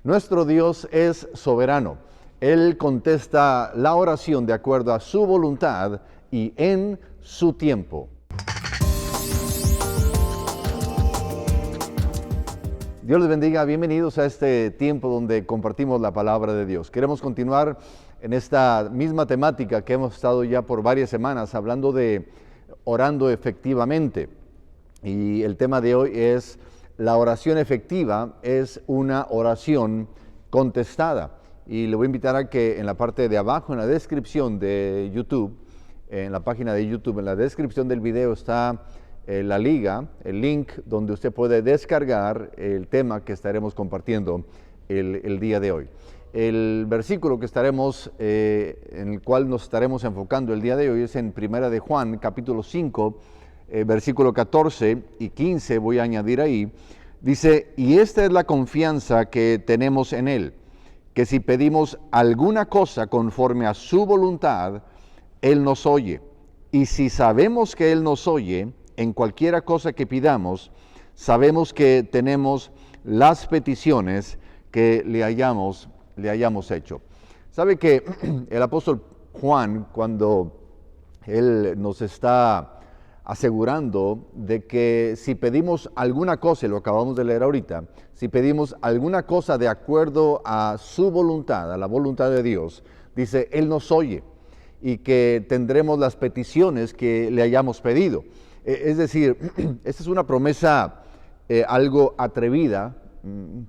Nuestro Dios es soberano. Él contesta la oración de acuerdo a su voluntad y en su tiempo. Dios les bendiga, bienvenidos a este tiempo donde compartimos la palabra de Dios. Queremos continuar en esta misma temática que hemos estado ya por varias semanas hablando de orando efectivamente. Y el tema de hoy es: la oración efectiva es una oración contestada. Y le voy a invitar a que en la parte de abajo, en la descripción de YouTube, en la página de YouTube, en la descripción del video está la liga, el link donde usted puede descargar el tema que estaremos compartiendo el día de hoy. El versículo que en el cual nos estaremos enfocando el día de hoy es en Primera de Juan, capítulo 5, versículo 14 y 15, voy a añadir ahí. Dice: y esta es la confianza que tenemos en Él, que si pedimos alguna cosa conforme a su voluntad, Él nos oye. Y si sabemos que Él nos oye, en cualquiera cosa que pidamos, sabemos que tenemos las peticiones que le hayamos hecho. ¿Sabe que el apóstol Juan, cuando él nos está asegurando de que si pedimos alguna cosa, y lo acabamos de leer ahorita, si pedimos alguna cosa de acuerdo a su voluntad, a la voluntad de Dios, dice, Él nos oye y que tendremos las peticiones que le hayamos pedido? Es decir, esta es una promesa algo atrevida,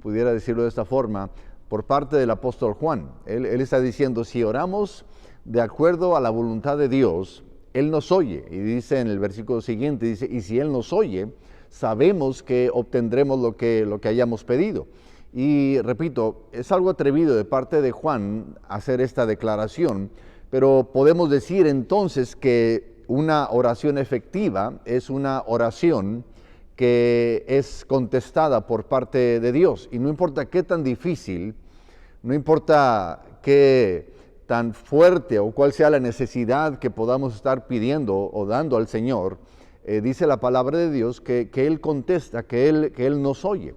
pudiera decirlo de esta forma, por parte del apóstol Juan. Él está diciendo, si oramos de acuerdo a la voluntad de Dios, Él nos oye. Y dice en el versículo siguiente, dice, y si Él nos oye, sabemos que obtendremos lo que hayamos pedido. Y repito, es algo atrevido de parte de Juan hacer esta declaración, pero podemos decir entonces que una oración efectiva es una oración que es contestada por parte de Dios. Y no importa qué tan difícil, no importa qué tan fuerte o cuál sea la necesidad que podamos estar pidiendo o dando al Señor, dice la palabra de Dios que Él contesta, que Él nos oye.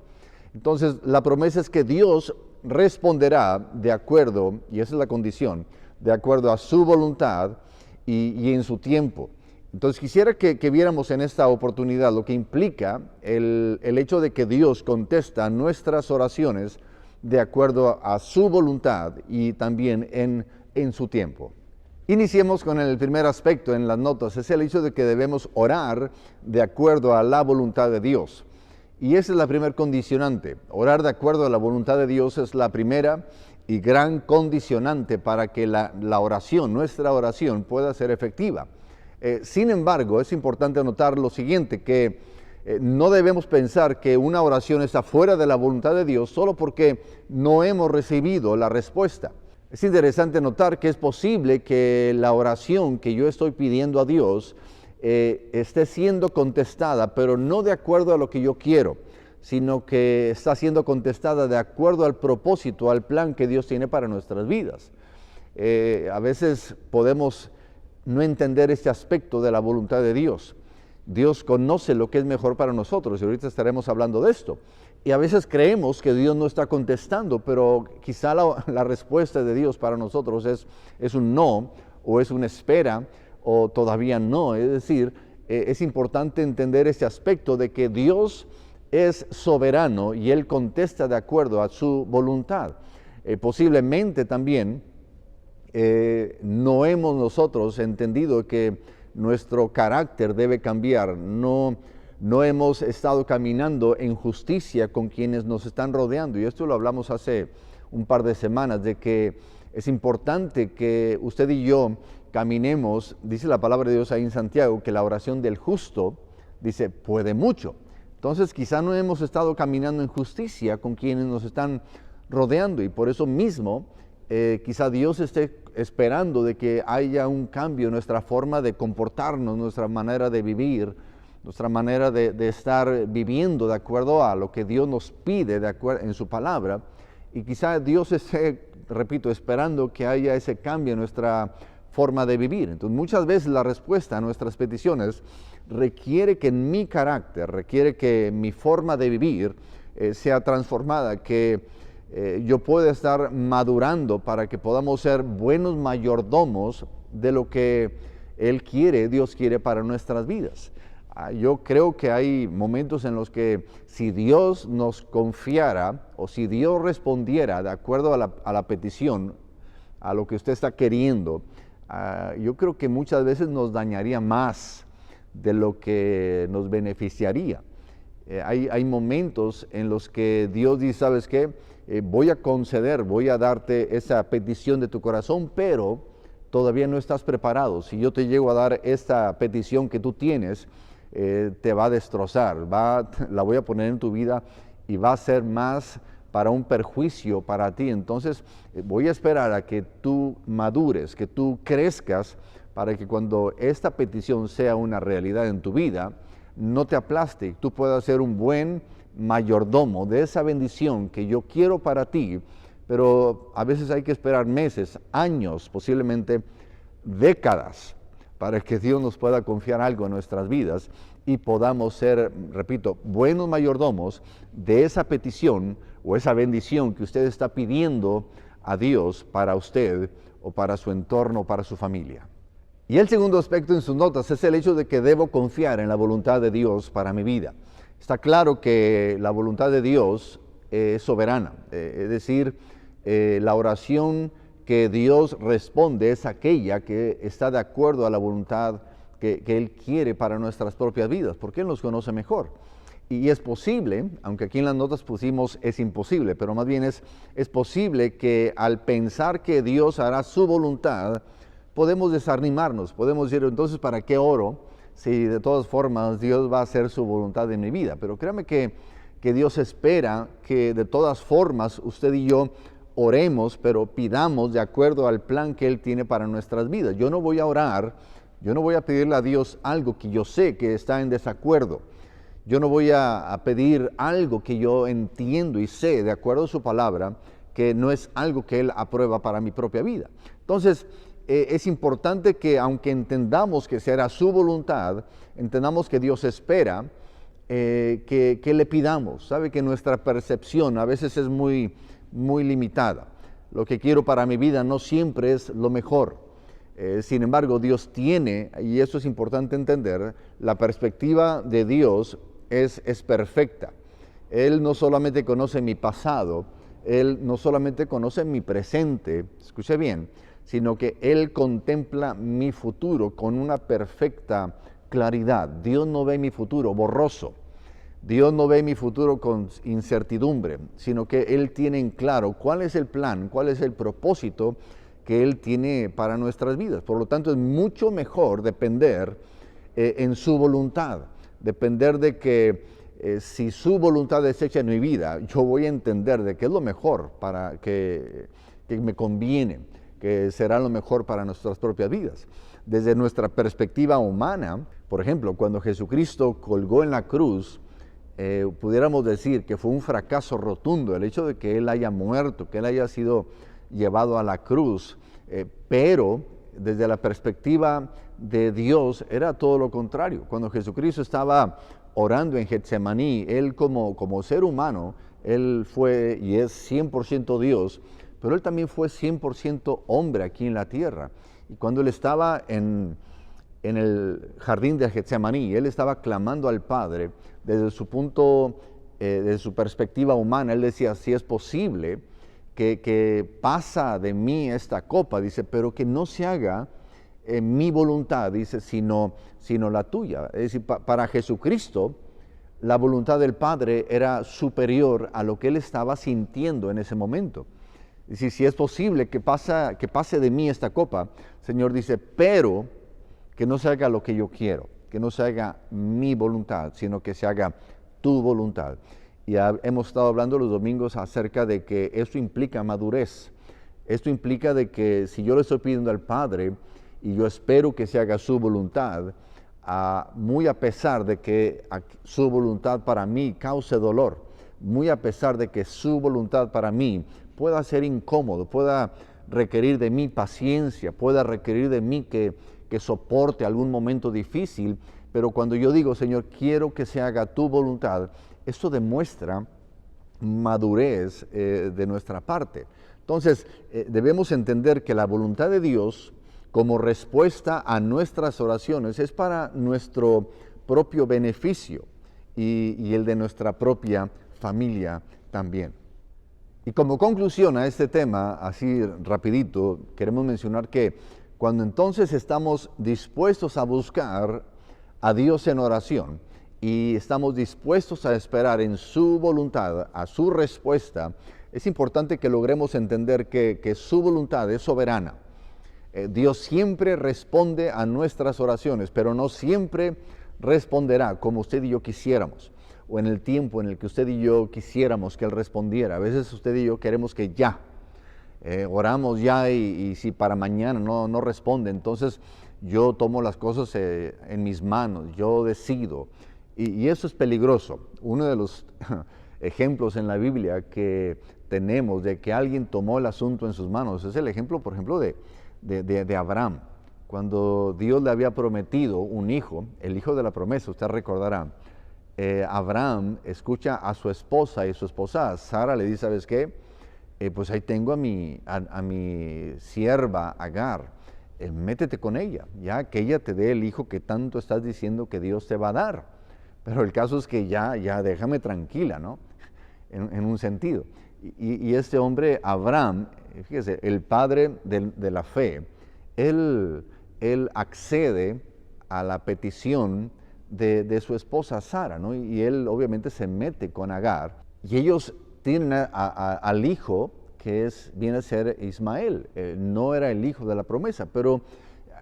Entonces, la promesa es que Dios responderá de acuerdo, y esa es la condición, de acuerdo a su voluntad y en su tiempo. Entonces, quisiera que viéramos en esta oportunidad lo que implica el hecho de que Dios contesta nuestras oraciones de acuerdo a su voluntad y también en su tiempo. Iniciemos con el primer aspecto en las notas, es el hecho de que debemos orar de acuerdo a la voluntad de Dios. Y esa es la primera condicionante. Orar de acuerdo a la voluntad de Dios es la primera y gran condicionante para que la oración, nuestra oración, pueda ser efectiva. Sin embargo, es importante notar lo siguiente, que no debemos pensar que una oración está fuera de la voluntad de Dios solo porque no hemos recibido la respuesta. Es interesante notar que es posible que la oración que yo estoy pidiendo a Dios esté siendo contestada, pero no de acuerdo a lo que yo quiero, sino que está siendo contestada de acuerdo al propósito, al plan que Dios tiene para nuestras vidas. A veces podemos no entender este aspecto de la voluntad de Dios. Dios conoce lo que es mejor para nosotros y ahorita estaremos hablando de esto. Y a veces creemos que Dios no está contestando, pero quizá la respuesta de Dios para nosotros es un no, o es una espera, o todavía no. Es decir, es importante entender este aspecto de que Dios es soberano y Él contesta de acuerdo a su voluntad. Posiblemente también no hemos nosotros entendido que nuestro carácter debe cambiar. No hemos estado caminando en justicia con quienes nos están rodeando. Y esto lo hablamos hace un par de semanas, de que es importante que usted y yo caminemos. Dice la palabra de Dios ahí en Santiago que la oración del justo, dice, puede mucho. Entonces quizá no hemos estado caminando en justicia con quienes nos están rodeando, y por eso mismo quizá Dios esté esperando de que haya un cambio en nuestra forma de comportarnos, nuestra manera de vivir, nuestra manera de estar viviendo de acuerdo a lo que Dios nos pide en su palabra. Y quizá Dios esté, repito, esperando que haya ese cambio en nuestra forma de vivir. Entonces, muchas veces la respuesta a nuestras peticiones requiere que en mi carácter, requiere que mi forma de vivir sea transformada, que yo pueda estar madurando para que podamos ser buenos mayordomos de lo que Él quiere, Dios quiere para nuestras vidas. Yo creo que hay momentos en los que si Dios nos confiara o si Dios respondiera de acuerdo a la petición, a lo que usted está queriendo, yo creo que muchas veces nos dañaría más de lo que nos beneficiaría. Hay momentos en los que Dios dice, ¿sabes qué? Voy a conceder, voy a darte esa petición de tu corazón, pero todavía no estás preparado. Si yo te llego a dar esta petición que tú tienes, te va a destrozar, la voy a poner en tu vida y va a ser más para un perjuicio para ti. Entonces voy a esperar a que tú madures, que tú crezcas, para que cuando esta petición sea una realidad en tu vida, no te aplaste, tú puedas ser un buen mayordomo de esa bendición que yo quiero para ti, pero a veces hay que esperar meses, años, posiblemente décadas, para que Dios nos pueda confiar algo en nuestras vidas y podamos ser, repito, buenos mayordomos de esa petición o esa bendición que usted está pidiendo a Dios para usted o para su entorno, para su familia. Y el segundo aspecto en sus notas es el hecho de que debo confiar en la voluntad de Dios para mi vida. Está claro que la voluntad de Dios es soberana, es decir, la oración que Dios responde es aquella que está de acuerdo a la voluntad que Él quiere para nuestras propias vidas, porque Él nos conoce mejor. Y es posible, aunque aquí en las notas pusimos es imposible, pero más bien es posible que al pensar que Dios hará su voluntad, podemos desanimarnos, podemos decir, entonces, ¿para qué oro si de todas formas Dios va a hacer su voluntad en mi vida? Pero créame que Dios espera que de todas formas usted y yo oremos, pero pidamos de acuerdo al plan que Él tiene para nuestras vidas. Yo no voy a orar, yo no voy a pedirle a Dios algo que yo sé que está en desacuerdo. Yo no voy a pedir algo que yo entiendo y sé, de acuerdo a su palabra, que no es algo que Él aprueba para mi propia vida. Entonces, es importante que aunque entendamos que será su voluntad, entendamos que Dios espera que le pidamos. Sabe que nuestra percepción a veces es muy limitada. Lo que quiero para mi vida no siempre es lo mejor. Sin embargo, Dios tiene, y eso es importante entender, la perspectiva de Dios es perfecta. Él no solamente conoce mi pasado, Él no solamente conoce mi presente, escuche bien, sino que Él contempla mi futuro con una perfecta claridad. Dios no ve mi futuro borroso. Dios no ve mi futuro con incertidumbre, sino que Él tiene en claro cuál es el plan, cuál es el propósito que Él tiene para nuestras vidas. Por lo tanto, es mucho mejor depender en su voluntad, depender de que si su voluntad es hecha en mi vida, yo voy a entender de qué es lo mejor para que me conviene, que será lo mejor para nuestras propias vidas. Desde nuestra perspectiva humana, por ejemplo, cuando Jesucristo colgó en la cruz, pudiéramos decir que fue un fracaso rotundo el hecho de que Él haya muerto, que Él haya sido llevado a la cruz, pero desde la perspectiva de Dios era todo lo contrario. Cuando Jesucristo estaba orando en Getsemaní, Él como ser humano, Él fue y es 100% Dios, pero Él también fue 100% hombre aquí en la tierra. Y cuando Él estaba en el jardín de Getsemaní, Él estaba clamando al Padre desde su punto, desde su perspectiva humana. Él decía, si es posible que pasa de mí esta copa, dice, pero que no se haga mi voluntad, dice, sino la tuya. Es decir, para Jesucristo, la voluntad del Padre era superior a lo que Él estaba sintiendo en ese momento. Es decir, si es posible que pase de mí esta copa, Señor dice, pero que no se haga lo que yo quiero, que no se haga mi voluntad, sino que se haga tu voluntad. Y hemos estado hablando los domingos acerca de que esto implica madurez. Esto implica de que si yo le estoy pidiendo al Padre y yo espero que se haga su voluntad, muy a pesar de que su voluntad para mí cause dolor, muy a pesar de que su voluntad para mí pueda ser incómodo, pueda requerir de mí paciencia, pueda requerir de mí que soporte algún momento difícil, pero cuando yo digo, Señor, quiero que se haga tu voluntad, esto demuestra madurez de nuestra parte. Entonces, debemos entender que la voluntad de Dios como respuesta a nuestras oraciones es para nuestro propio beneficio y el de nuestra propia familia también. Y como conclusión a este tema, así rapidito, queremos mencionar que cuando entonces estamos dispuestos a buscar a Dios en oración y estamos dispuestos a esperar en su voluntad, a su respuesta, es importante que logremos entender que su voluntad es soberana. Dios siempre responde a nuestras oraciones, pero no siempre responderá como usted y yo quisiéramos, o en el tiempo en el que usted y yo quisiéramos que Él respondiera. A veces usted y yo queremos que ya, oramos ya y si para mañana no responde, entonces yo tomo las cosas en mis manos, yo decido, y eso es peligroso. Uno de los ejemplos en la Biblia que tenemos de que alguien tomó el asunto en sus manos es el ejemplo, por ejemplo, de Abraham. Cuando Dios le había prometido un hijo, el hijo de la promesa, usted recordará, Abraham escucha a su esposa y su esposa Sara le dice, ¿sabes qué? Pues ahí tengo a mi sierva Agar, métete con ella, ya que ella te dé el hijo que tanto estás diciendo que Dios te va a dar. Pero el caso es que ya déjame tranquila, ¿no? En un sentido. Y este hombre, Abraham, fíjese, el padre de la fe, él accede a la petición de su esposa Sara, ¿no? Y él obviamente se mete con Agar. Y ellos tienen al hijo que viene a ser Ismael. No era el hijo de la promesa, pero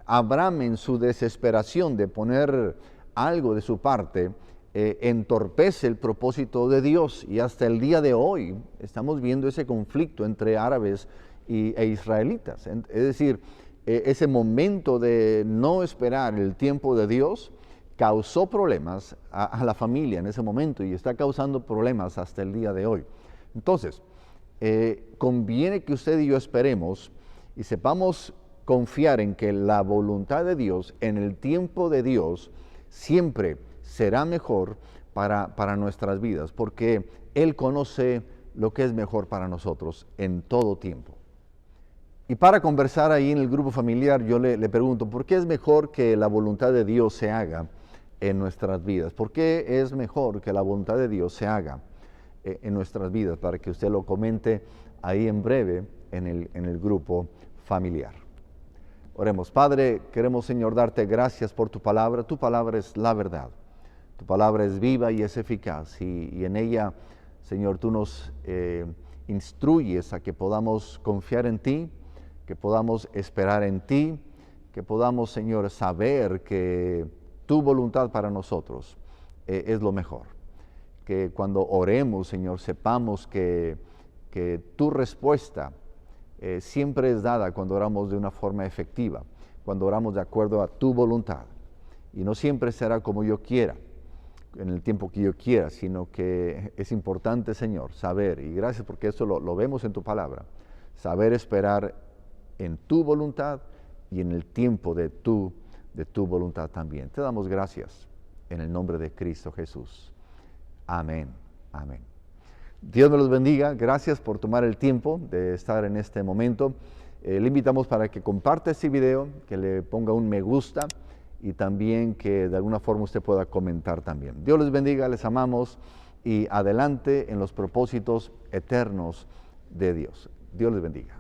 Abraham en su desesperación de poner algo de su parte, entorpece el propósito de Dios, y hasta el día de hoy estamos viendo ese conflicto entre árabes e israelitas. Es decir, ese momento de no esperar el tiempo de Dios causó problemas a la familia en ese momento y está causando problemas hasta el día de hoy. Entonces, conviene que usted y yo esperemos y sepamos confiar en que la voluntad de Dios, en el tiempo de Dios, siempre será mejor para nuestras vidas, porque Él conoce lo que es mejor para nosotros en todo tiempo. Y para conversar ahí en el grupo familiar, yo le pregunto, ¿por qué es mejor que la voluntad de Dios se haga en nuestras vidas? ¿Por qué es mejor que la voluntad de Dios se haga en nuestras vidas? Para que usted lo comente ahí en breve en el grupo familiar. Oremos. Padre, queremos, Señor, darte gracias por tu palabra. Tu palabra es la verdad. Tu palabra es viva y es eficaz. Y en ella, Señor, tú nos instruyes a que podamos confiar en ti, que podamos esperar en ti, que podamos, Señor, saber que tu voluntad para nosotros es lo mejor. Que cuando oremos, Señor, sepamos que tu respuesta siempre es dada cuando oramos de una forma efectiva, cuando oramos de acuerdo a tu voluntad. Y no siempre será como yo quiera, en el tiempo que yo quiera, sino que es importante, Señor, saber, y gracias porque esto lo vemos en tu palabra, saber esperar en tu voluntad y en el tiempo de tu voluntad también. Te damos gracias en el nombre de Cristo Jesús. Amén. Amén. Dios me los bendiga. Gracias por tomar el tiempo de estar en este momento. Le invitamos para que comparta este video, que le ponga un me gusta y también que de alguna forma usted pueda comentar también. Dios les bendiga, les amamos y adelante en los propósitos eternos de Dios. Dios les bendiga.